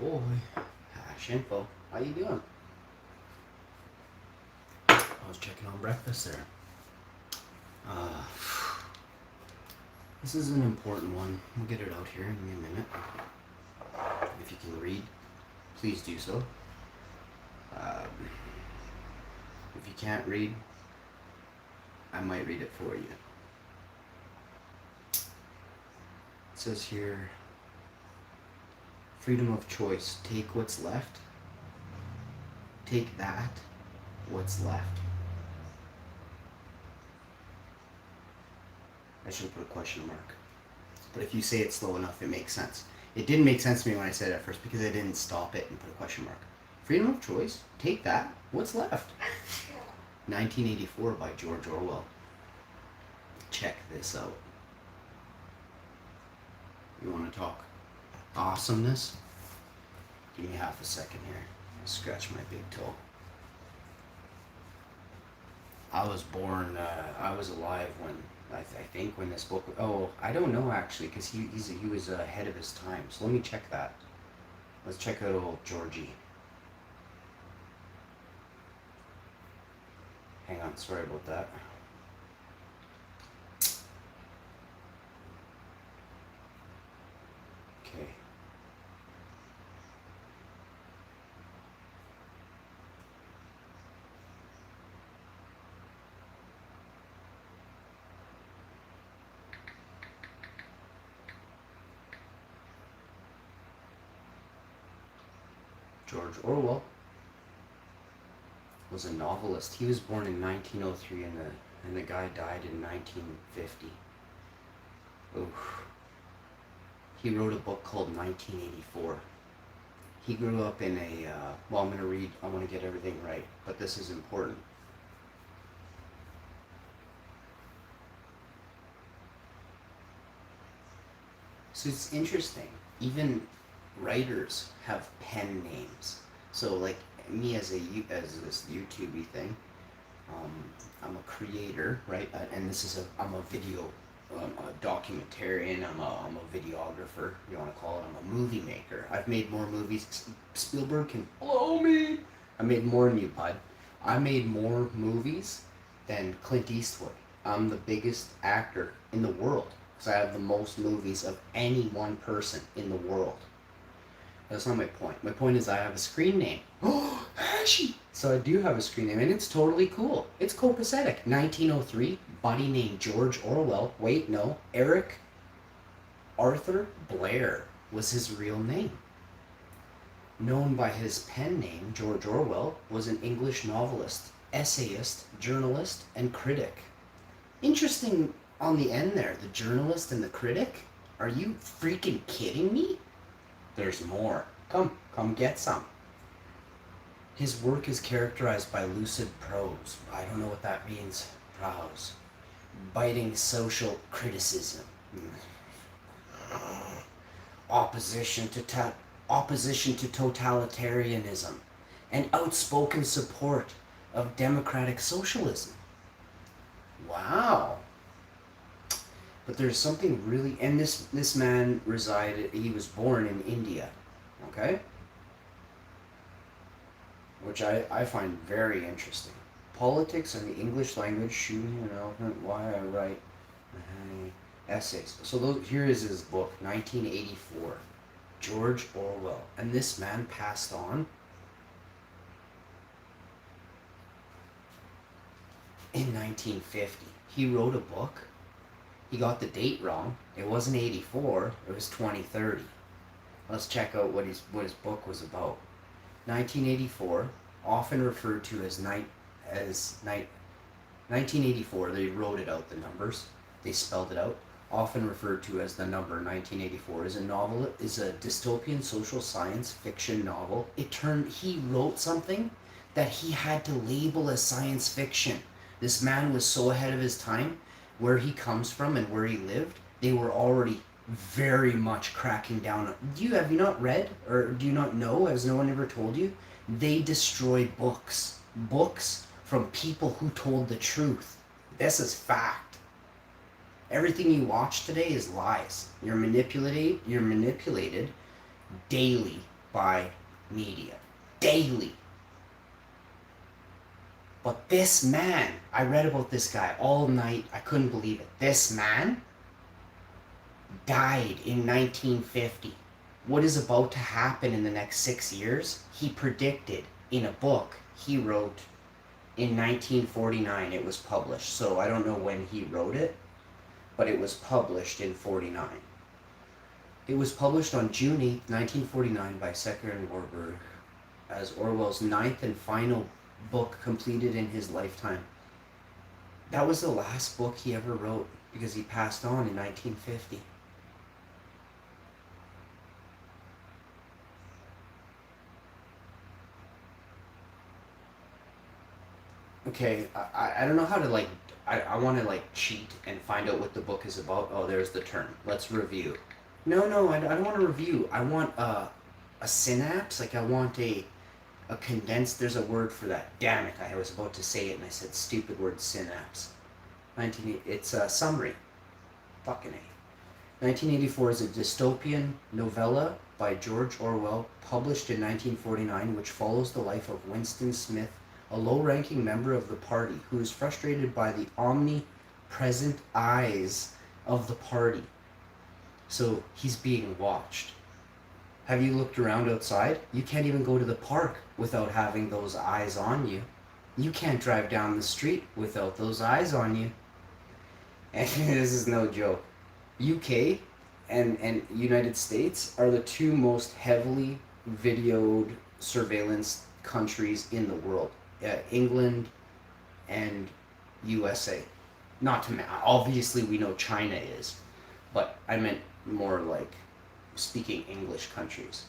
boy. Hash info. How you doing? I was checking on breakfast there. Uh, this is an important one. We'll get it out here in a minute. If you can read, please do so. If you can't read, I might read it for you. It says here, freedom of choice. Take what's left. Take that, what's left. I should put a question mark. But if you say it slow enough, it makes sense. It didn't make sense to me when I said it at first because I didn't stop it and put a question mark. Freedom of choice. Take that, what's left. 1984 by George Orwell. Check this out. You want to talk awesomeness? Give me half a second here. Scratch my big toe. I was born, I was alive when, I think when this book, I don't know actually, because he was ahead of his time. So let me check that. Let's check out old Georgie. Hang on, sorry about that. Okay. George Orwell was a novelist. He was born in 1903 and the guy died in 1950. Oof. He wrote a book called 1984. He grew up in a, I want to get everything right, but this is important. So it's interesting. Even writers have pen names. So like me as this YouTube-y thing, I'm a creator, right? And this is I'm a video, a documentarian. I'm a videographer. You want to call it? I'm a movie maker. I've made more movies. Spielberg can blow me. I made more than you, bud. I made more movies than Clint Eastwood. I'm the biggest actor in the world because I have the most movies of any one person in the world. That's not my point. My point is I have a screen name. Oh, Ashy! So I do have a screen name, and it's totally cool. It's copacetic. 1903, buddy named George Orwell. Wait, no. Eric Arthur Blair was his real name. Known by his pen name, George Orwell was an English novelist, essayist, journalist, and critic. Interesting on the end there, the journalist and the critic. Are you freaking kidding me? There's more. Come get some. His work is characterized by lucid prose. I don't know what that means. Prose. Biting social criticism. Opposition to totalitarianism. And outspoken support of democratic socialism. Wow. But there's something really, and this man he was born in India, okay? Which I find very interesting. Politics and the English language, shooting an elephant, why I write essays. So here is his book, 1984, George Orwell. And this man passed on in 1950. He wrote a book. He got the date wrong. It wasn't 84, it was 2030. Let's check out what his book was about. 1984, often referred to as 1984, they wrote it out, the numbers. They spelled it out. Often referred to as the number 1984, is a dystopian social science fiction novel. He wrote something that he had to label as science fiction. This man was so ahead of his time. Where he comes from and where he lived, they were already very much cracking down on. Have you not read, or do you not know, has no one ever told you? They destroyed books from people who told the truth. This is fact. Everything you watch today is lies. You're manipulated daily by media. Daily. But this man, I read about this guy all night. I couldn't believe it. This man died in 1950. What is about to happen in the next 6 years, he predicted in a book he wrote in 1949. It was published. So I don't know when he wrote it, but it was published in 49. It was published on June 8, 1949 by Secker and Warburg as Orwell's ninth and final book completed in his lifetime. That was the last book he ever wrote because he passed on in 1950. Okay, I don't know how to like, I want to like cheat and find out what the book is about. Oh, there's the term. Let's review. No, I don't want to review. I want a synapse. Like I want a condensed, there's a word for that. Damn it, I was about to say it and I said stupid word synapse. It's a summary. Fucking A. 1984 is a dystopian novella by George Orwell, published in 1949, which follows the life of Winston Smith, a low-ranking member of the party who is frustrated by the omnipresent eyes of the party. So he's being watched. Have you looked around outside? You can't even go to the park without having those eyes on you. You can't drive down the street without those eyes on you. And this is no joke. UK and United States are the two most heavily videoed surveillance countries in the world. England and USA. Not to obviously we know China is, but I meant more like speaking English countries.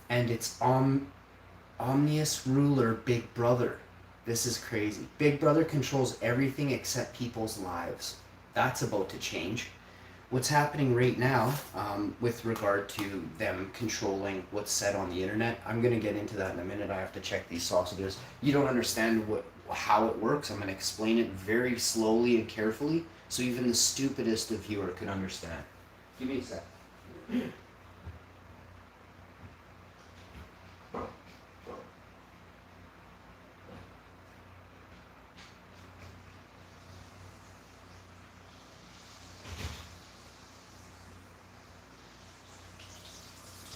And it's omnious ruler Big Brother. This is crazy. Big Brother controls everything except people's lives. That's about to change. What's happening right now with regard to them controlling what's said on the internet, I'm going to get into that in a minute. I have to check these sausages. You don't understand how it works. I'm going to explain it very slowly and carefully so even the stupidest of viewer could understand. Give me a sec.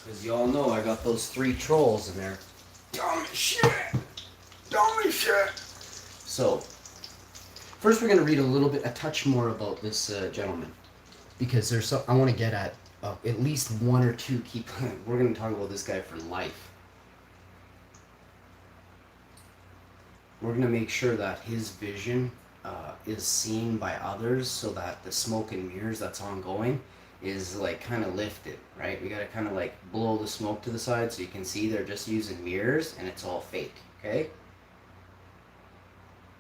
Because y'all know I got those 3 trolls in there. Dumb as shit! Dumb as shit! So, first we're going to read a touch more about this gentleman. Because there's I want to get at least 1 or 2 key points. We're going to talk about this guy for life. We're going to make sure that his vision is seen by others so that the smoke and mirrors that's ongoing is like kind of lifted, right? We got to kind of like blow the smoke to the side so you can see they're just using mirrors and it's all fake, okay?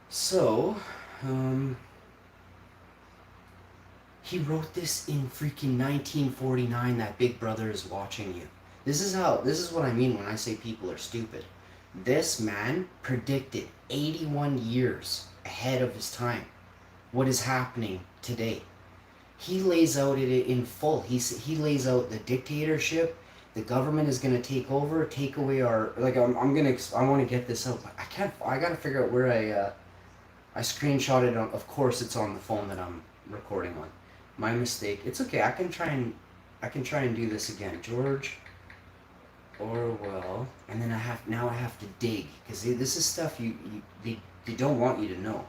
So, he wrote this in freaking 1949 that Big Brother is watching you. This is what I mean when I say people are stupid. This man predicted 81 years ahead of his time what is happening today. He lays out it in full. He lays out the dictatorship. The government is going to take over, take away our like. I want to get this out, but I can't. I got to figure out where I screenshot it. Of course, it's on the phone that I'm recording on. My mistake. It's okay. I can try and do this again. George Orwell, and then I have to dig because this is stuff they don't want you to know,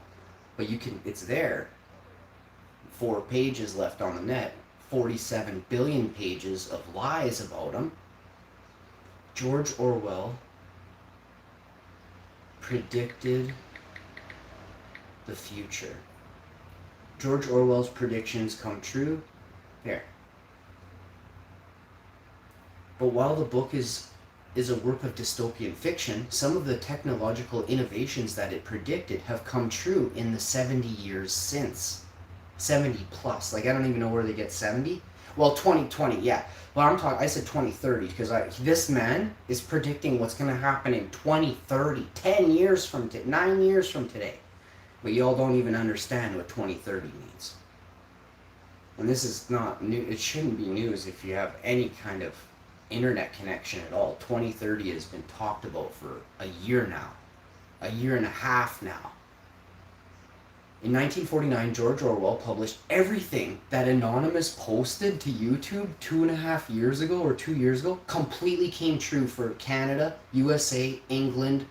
but you can. It's there. 4 pages left on the net, 47 billion pages of lies about him. George Orwell predicted the future. George Orwell's predictions come true. There. But while the book is a work of dystopian fiction, some of the technological innovations that it predicted have come true in the 70 years since. 70 plus. Like, I don't even know where they get 70. Well, 2020, yeah. Well, I said 2030 because this man is predicting what's going to happen in 2030. 10 years from 9 years from today. But y'all don't even understand what 2030 means. And this is not new. It shouldn't be news if you have any kind of internet connection at all. 2030 has been talked about for a year now, a year and a half now. In 1949, George Orwell published everything that Anonymous posted to YouTube 2.5 years ago or 2 years ago. Completely came true for Canada, USA, England.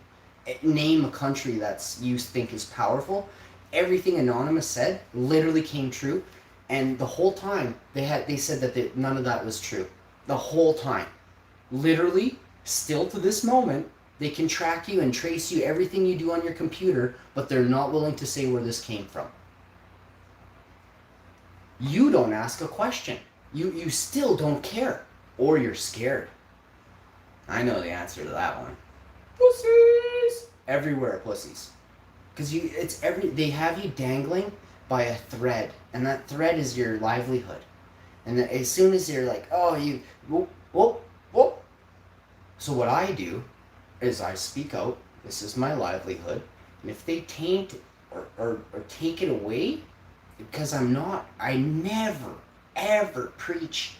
Name a country that's you think is powerful. Everything Anonymous said literally came true, and the whole time they said that none of that was true. The whole time, literally, still to this moment, they can track you and trace you everything you do on your computer, but they're not willing to say where this came from. You don't ask a question. You still don't care, or you're scared. I know the answer to that one. Pussies! Everywhere, pussies. Because they have you dangling by a thread, and that thread is your livelihood. And then as soon as you're like, oh, whoop, whoop, whoop. So what I do is I speak out. This is my livelihood. And if they taint or take it away, because I never, ever preach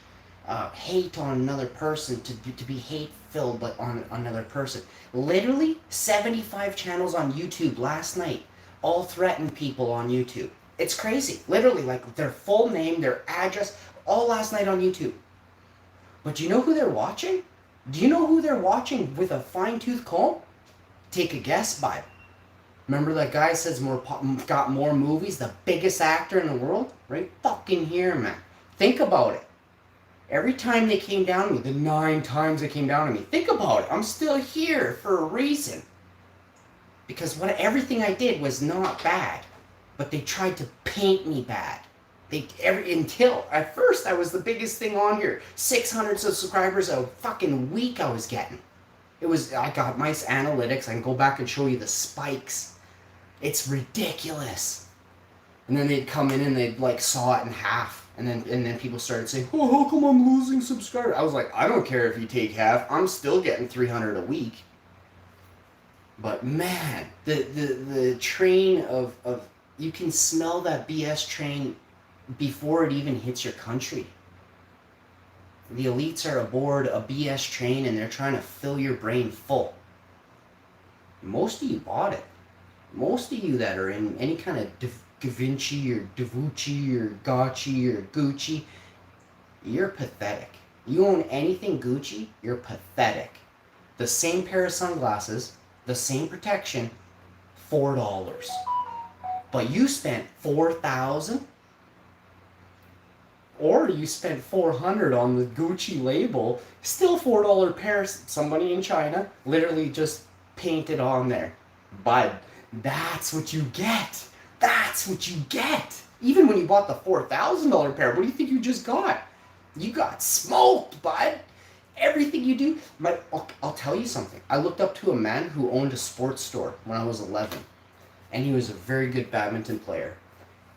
hate on another person to be hate-filled but on another person. Literally, 75 channels on YouTube last night all threatened people on YouTube. It's crazy. Literally, like their full name, their address, all last night on YouTube. But do you know who they're watching? Do you know who they're watching with a fine-tooth comb? Take a guess, by. Remember that guy says got more movies, the biggest actor in the world? Right fucking here, man. Think about it. Every time they came down to me, the 9 times they came down to me, think about it. I'm still here for a reason. Because everything I did was not bad. But they tried to paint me bad. Until at first I was the biggest thing on here. 600 subscribers a fucking week I was getting. I got nice analytics. I can go back and show you the spikes. It's ridiculous. And then they'd come in and they'd like saw it in half. And then people started saying, oh, how come I'm losing subscribers? I was like, I don't care if you take half. I'm still getting 300 a week. But man, the train of you can smell that BS train before it even hits your country. The elites are aboard a BS train and they're trying to fill your brain full. Most of you bought it. Most of you that are in any kind of Da Vinci or Davucci or Gotchi or Gucci, you're pathetic. You own anything Gucci, you're pathetic. The same pair of sunglasses, the same protection, $4. But you spent $4,000, or you spent $400 on the Gucci label, still $4 pair. Somebody in China literally just painted on there. Bud, that's what you get. That's what you get. Even when you bought the $4,000 pair, what do you think you just got? You got smoked, bud. Everything you do. I'll tell you something. I looked up to a man who owned a sports store when I was 11. And he was a very good badminton player.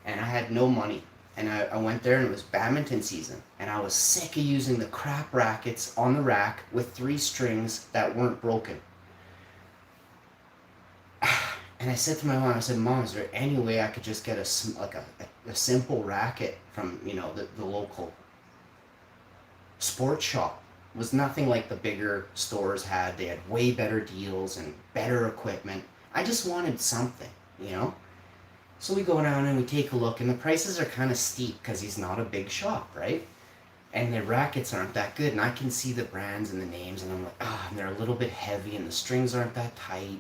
And I had no money. And I went there and it was badminton season. And I was sick of using the crap rackets on the rack with 3 strings that weren't broken. And I said to my mom, I said, Mom, is there any way I could just get a simple racket from, the local sports shop? It was nothing like the bigger stores had. They had way better deals and better equipment. I just wanted something, So we go down and we take a look, and the prices are kind of steep because he's not a big shop, right? And the rackets aren't that good, and I can see the brands and the names, and I'm like, and they're a little bit heavy, and the strings aren't that tight.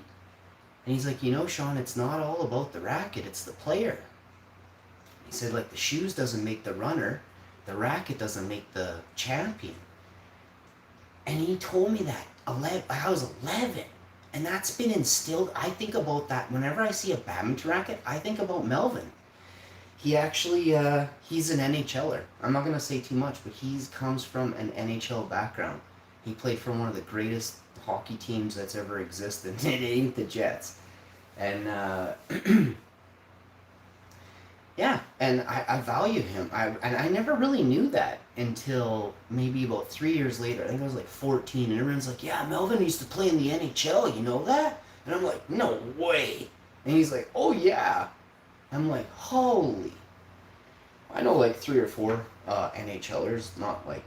And he's like, Sean, it's not all about the racket, it's the player. He said, like, the shoes doesn't make the runner, the racket doesn't make the champion. And he told me that I was 11. And that's been instilled. I think about that. Whenever I see a badminton racket, I think about Melvin. He actually, he's an NHLer. I'm not going to say too much, but he comes from an NHL background. He played for one of the greatest hockey teams that's ever existed. It ain't the Jets. And, yeah, and I value him. And I never really knew that until maybe about 3 years later. I think I was like 14, and everyone's like, yeah, Melvin used to play in the NHL, you know that? And I'm like, no way. And he's like, oh yeah. I'm like, holy. I know like 3 or 4 NHLers, not like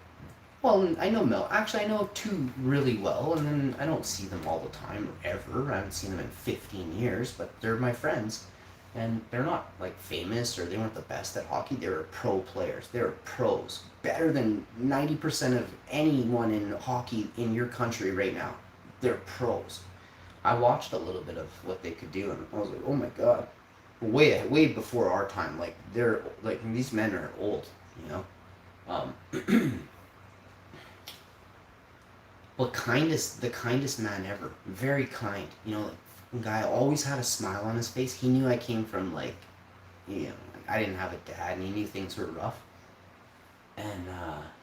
Well, I know Mel. Actually, I know two really well, and then I don't see them all the time or ever. I haven't seen them in 15 years, but they're my friends. And they're not like famous or they weren't the best at hockey. They were pro players. They were pros. Better than 90% of anyone in hockey in your country right now. They're pros. I watched a little bit of what they could do, and I was like, oh my god. Way before our time. Like, they're, like, these men are old, you know? Um, But the kindest man ever. Very kind. You know, like, guy always had a smile on his face. He knew I came from like, you know, like, I didn't have a dad, and he knew things were rough. And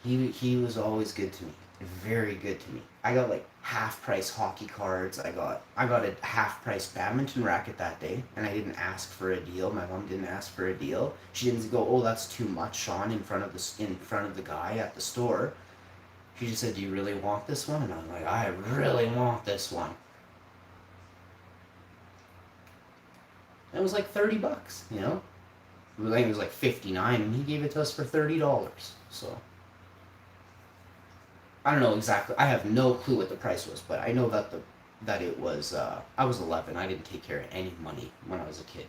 he was always good to me. Very good to me. I got like half price hockey cards. I got a half price badminton racket that day, and I didn't ask for a deal. My mom didn't ask for a deal. She didn't go, "Oh, that's too much, Sean," in front of the guy at the store. She just said, "Do you really want this one?" And I'm like, "I really want this one." And it was like $30, you know? I think it was like 59, and he gave it to us for $30. So I don't know exactly. I have no clue what the price was, but I know that it was. I was 11. I didn't take care of any money when I was a kid.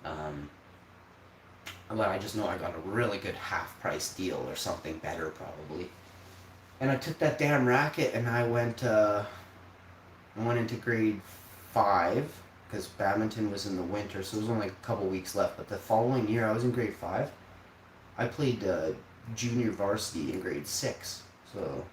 Um, but I just know I got a really good half price deal or something better probably. And I took that damn racket and I went into grade 5 because badminton was in the winter, so there was only like a couple weeks left. But the following year, I was in grade 5. I played junior varsity in grade 6, so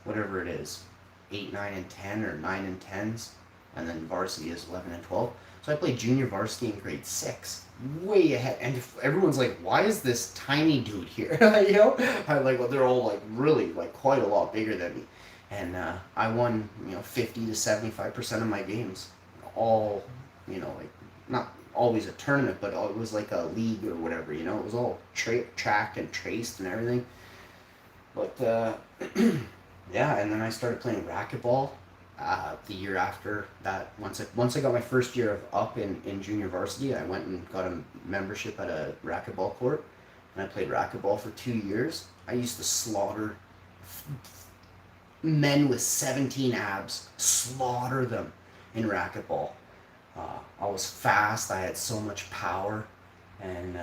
whatever it is, 8, 9, and 10, or 9 and 10s, and then varsity is 11 and 12. So I played junior varsity in grade 6, way ahead. And if everyone's like, "Why is this tiny dude here?" You know, I like, well, they're all like really like quite a lot bigger than me, and I won 50 to 75% of my games, all like not always a tournament, but it was like a league or whatever. It was all tracked and traced and everything. But yeah, and then I started playing racquetball the year after that. Once I got my first year of up in junior varsity, I went and got a membership at a racquetball court, and I played racquetball for 2 years. I used to slaughter men with 17 abs, slaughter them in racquetball. I was fast. I had so much power, and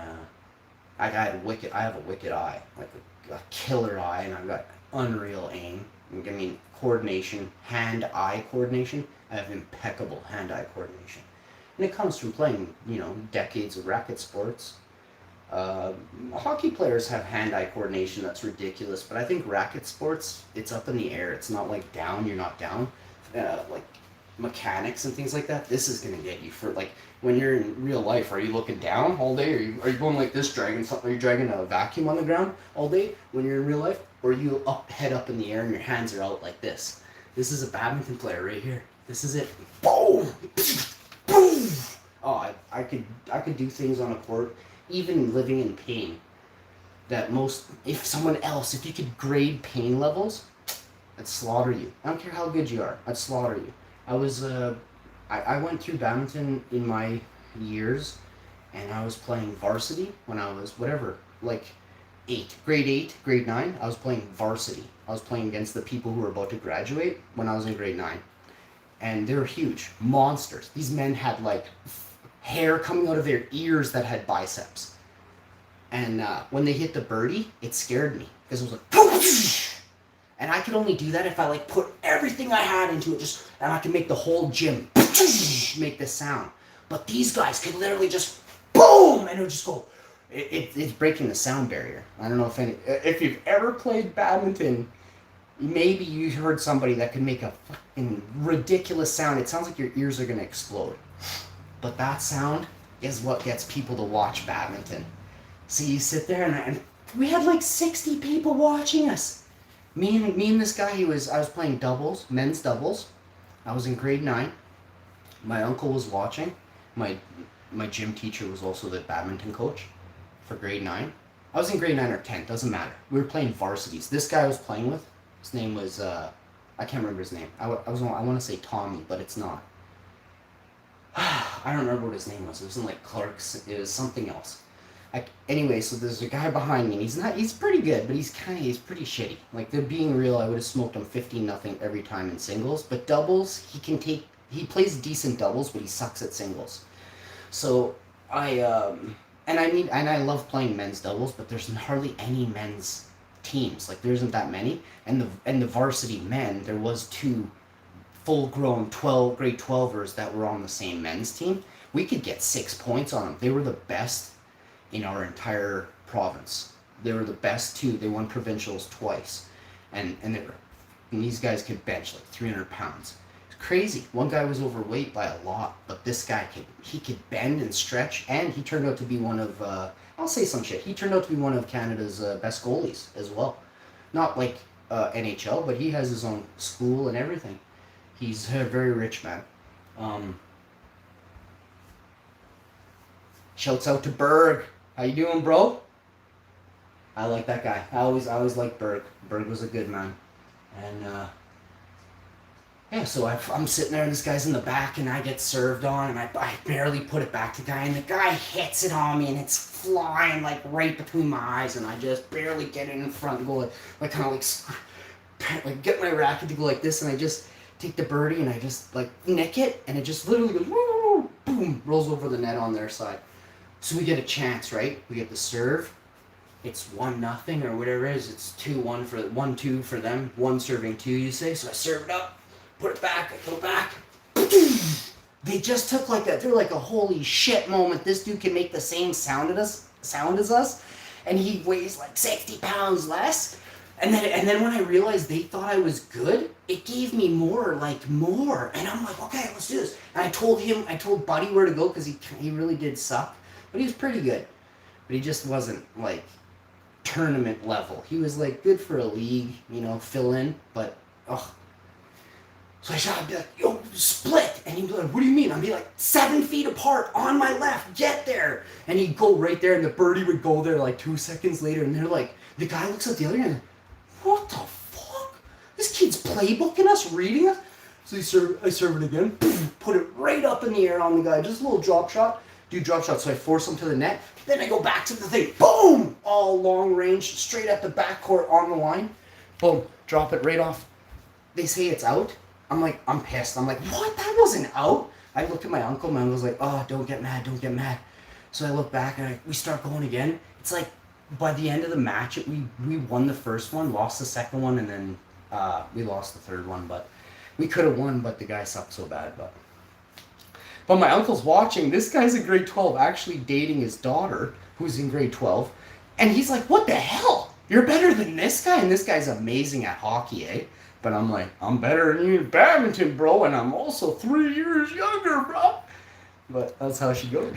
I have a wicked eye, like a killer eye, and I've got unreal aim. I mean, coordination, hand-eye coordination. I have impeccable hand-eye coordination, and it comes from playing, decades of racket sports. Hockey players have hand-eye coordination that's ridiculous, but I think racket sports, it's up in the air. It's not like down. You're not down. Like mechanics and things like that. This is gonna get you for like when you're in real life. Are you looking down all day? Are you going like this, dragging something? Are you dragging a vacuum on the ground all day when you're in real life? Or are you head up in the air and your hands are out like this? This is a badminton player right here. This is it. Boom, boom. Oh, I could do things on a court, even living in pain. If you could grade pain levels, I'd slaughter you. I don't care how good you are. I'd slaughter you. I went through badminton in my years, and I was playing varsity when I was whatever, like grade 8, grade 9. I was playing varsity. I was playing against the people who were about to graduate when I was in grade 9, and they were huge monsters. These men had like hair coming out of their ears that had biceps, and when they hit the birdie, it scared me because it was like. And I could only do that if I like put everything I had into it, and I could make the whole gym make this sound. But these guys could literally just boom, and it would just go. It's breaking the sound barrier. I don't know if you've ever played badminton, maybe you heard somebody that could make a fucking ridiculous sound. It sounds like your ears are gonna explode. But that sound is what gets people to watch badminton. So you sit there and we had like 60 people watching us. Me and this guy, I was playing doubles, men's doubles. I was in grade 9. My uncle was watching. My gym teacher was also the badminton coach for grade 9. I was in grade 9 or 10, doesn't matter. We were playing varsities. This guy I was playing with, his name was, I can't remember his name. I want to say Tommy, but it's not. I don't remember what his name was. It wasn't like Clark's, it was something else. Anyway, so there's a guy behind me, and he's pretty good, but he's pretty shitty. Like, they're being real, I would have smoked him 15-0 every time in singles, but doubles, he plays decent doubles, but he sucks at singles. So, and I love playing men's doubles, but there's hardly any men's teams. Like, there isn't that many, and the varsity men, there was 2 full-grown grade 12ers that were on the same men's team. We could get 6 points on them. They were the best in our entire province. They were the best 2. They won provincials twice, and these guys could bench like 300 pounds. It's crazy. One guy was overweight by a lot, but this guy could bend and stretch, and he turned out to be one of I'll say some shit. He turned out to be one of Canada's best goalies as well. Not like NHL, but he has his own school and everything. He's a very rich man. Shouts out to Berg. How you doing, bro? I like that guy. I always liked Berg. Berg was a good man. And yeah, so I'm sitting there, and this guy's in the back, and I get served on, and I barely put it back to the guy, and the guy hits it on me, and it's flying like right between my eyes, and I just barely get it in front and go like kind of like get my racket to go like this, and I just take the birdie, and I just like nick it, and it just literally goes woo, boom, rolls over the net on their side. So we get a chance, right? We get the serve. It's 1-0 or whatever it is. It's 1-2 for them. 1 serving 2, you say. So I serve it up, put it back, I go back. They just took like that. They're like a holy shit moment. This dude can make the same sound as us, and he weighs like 60 pounds less. And then when I realized they thought I was good, it gave me more. And I'm like, okay, let's do this. And I told Buddy where to go, because he really did suck. But he was pretty good. But he just wasn't like tournament level. He was like good for a league, fill in. But, ugh. So I'd be like, yo, split. And he'd be like, what do you mean? I'd be like 7 feet apart on my left. Get there. And he'd go right there, and the birdie would go there like 2 seconds later. And they're like, the guy looks at the other guy and, what the fuck? This kid's playbooking us, reading us? So I serve it again, put it right up in the air on the guy, just a little drop shot. Do drop shot, so I force him to the net. Then I go back to the thing, boom! All long range, straight at the backcourt on the line. Boom, drop it right off. They say it's out. I'm pissed. I'm like, what? That wasn't out. I look at my uncle. My uncle's like, oh, don't get mad. So I look back, and we start going again. It's like, by the end of the match, we won the first one, lost the second one, and then we lost the third one. But we could have won, but the guy sucked so bad. But my uncle's watching. This guy's in grade 12, actually dating his daughter, who's in grade 12. And he's like, what the hell? You're better than this guy? And this guy's amazing at hockey, eh? But I'm like, I'm better than you in badminton, bro. And I'm also 3 years younger, bro. But that's how she goes.